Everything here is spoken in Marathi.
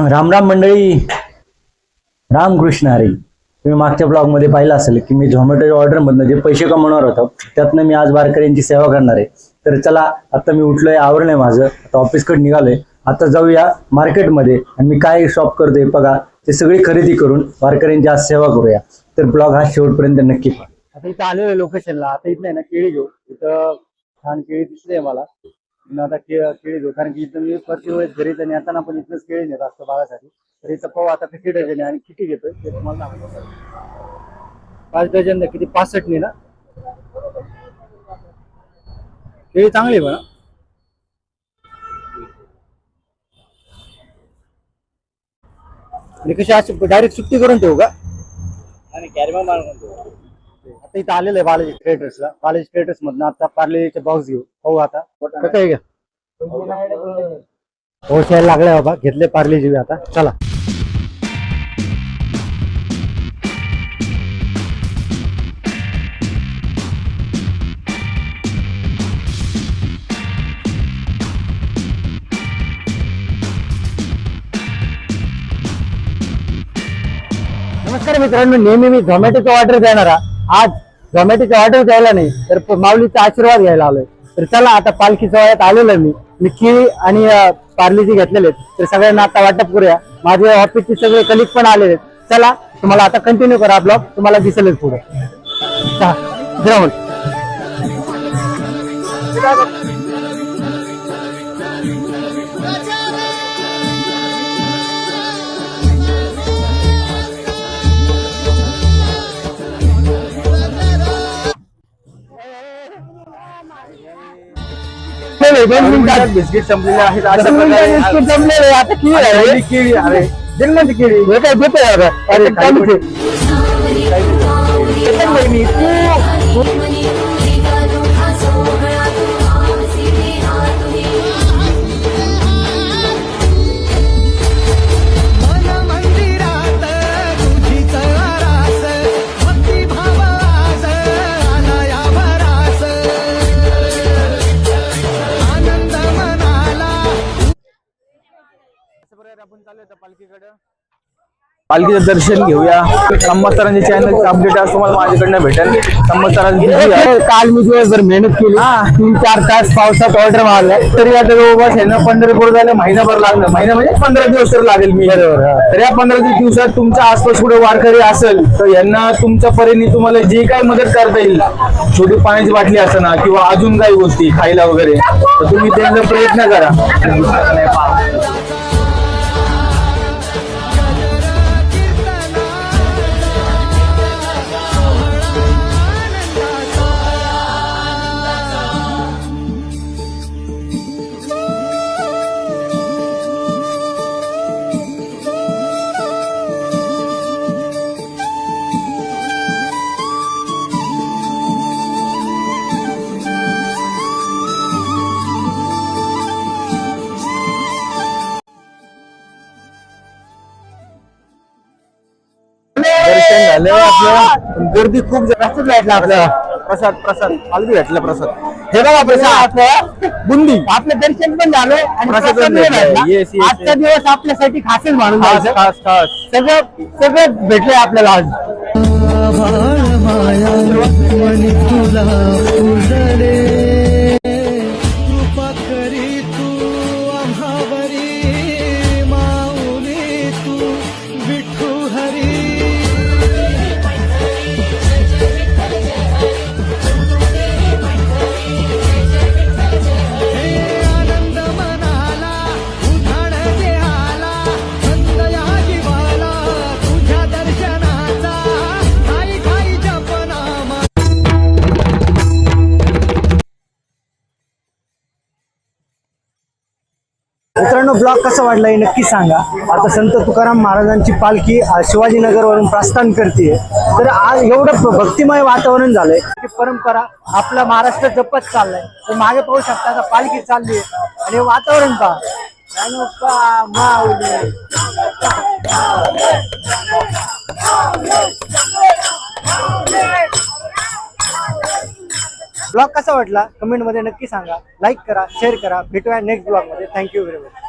राम राम मंडळी, रामकृष्ण हरी. तुम्ही मागच्या ब्लॉगमध्ये पाहिलं असेल की मी झोमॅटो ऑर्डरमधनं जे पैसे कमवणार होतो त्यातनं मी आज वारकऱ्यांची सेवा करणार आहे. तर चला, आता मी उठलोय, आवरलंय माझं, आता ऑफिसकडे निघालोय. आता जाऊया मार्केटमध्ये आणि मी काय शॉप करतोय बघा, ते सगळी खरेदी करून वारकऱ्यांची आज सेवा करूया. तर ब्लॉग हा शेवटपर्यंत नक्की पहा. आता इथं आलेलो लोकेशनला, आता इथं आहे ना केळी घेऊ. इथं छान केळी दिसते मला. आता केळी घेऊ, कारण की इथं मी प्रति वेळेस घरी तर येताना पण इथनंच केळी नेत असतो बाळासाठी. तर इथं पाहू आता किती डझन आणि किती घेतोय ते तुम्हाला सांगतो. 5 डझन किती, 65 ना. केळी चांगली बघा. आणि कशी अशी डायरेक्ट सुट्टी करून ठेवू का? आणि कॅरीबॅग मारून ठेवू. आता इथं आलेलं आहे बालाजी ट्रेडर्सला. बालाजी ट्रेडर्स मधनं आता पार्लेचे बॉक्स घेऊ. पाहू आता काय घ्या. हो, शेअर लागलाय बाबा, घेतले पार्लेजी आता. चला, नमस्कार मित्रांनो. नेहमी मी झोमॅटोचा ऑर्डर देणारा, आज झोमॅटोचा ऑर्डर द्यायला नाही तर माऊलीचा आशीर्वाद घ्यायला आलोय. तर चला, आता पालखी सोहळ्यात आलेलो मी केळी आणि पार्लेजी घेतलेले आहेत. तर सगळ्यांना आता वाटप करूया. माझे ऑफिसचे सगळे कलिग पण आलेले आहेत. चला, तुम्हाला आता कंटिन्यू करा ब्लॉग, तुम्हाला दिसेलच पुढे. बिस्किट संपलेले आहेत. अशा प्रकारे बिस्किट संपलेले आता केळी अरे जन्माची केळी काय देतोय. अरे आपण चालू आहे पालखीकडे. पालखीचं दर्शन घेऊया. संवत्सरांचे चॅनल अपडेट आज तुम्हाला माझ्याकडनं भेटेल. संवत्सरांची काल मी दिवसभर मेहनत केली, 3-4 तास पावसात ऑर्डर मारला, तरी आता जवळपास आहे ना पंढरपूर जायला महिनाभर लागलं. महिना म्हणजे 15 दिवस तर लागेल मी. तर या 15 दिवसात तुमच्या आसपास कुठे वारकरी असेल तर यांना तुमच्या परीने तुम्हाला जे काही मदत करता येईल, छोटी पाण्याची बाटली असं ना किंवा अजून काही गोष्टी खायला वगैरे, तर तुम्ही त्यांचा प्रयत्न करा. दर्शन झालं आपलं, गर्दी खूप जास्त भेटला. आपल्याला प्रसाद पालखी भेटला. प्रसाद हे बघा, प्रसाद बुंदी. आपलं दर्शन पण झालं आणि प्रसाद भेटला. आजचा दिवस आपल्यासाठी खासच मानून सगळं भेटलंय आपल्याला आज. मित्रांनो, ब्लॉग कसा वाटला हे नक्की सांगा. आता संत तुकाराम महाराजांची पालखी शिवाजीनगरवरून प्रस्थान करते. तर आज एवढं भक्तिमय वातावरण झालंय की परंपरा आपला महाराष्ट्र जपत चाललाय. तर मागे पाहू शकता आता पालखी चालली आणि वातावरण पहा. ब्लॉग कसा वाटला कमेंट मध्ये नक्की सांगा. लाईक करा, शेअर करा. भेटूया नेक्स्ट ब्लॉग मध्ये. Thank you very much.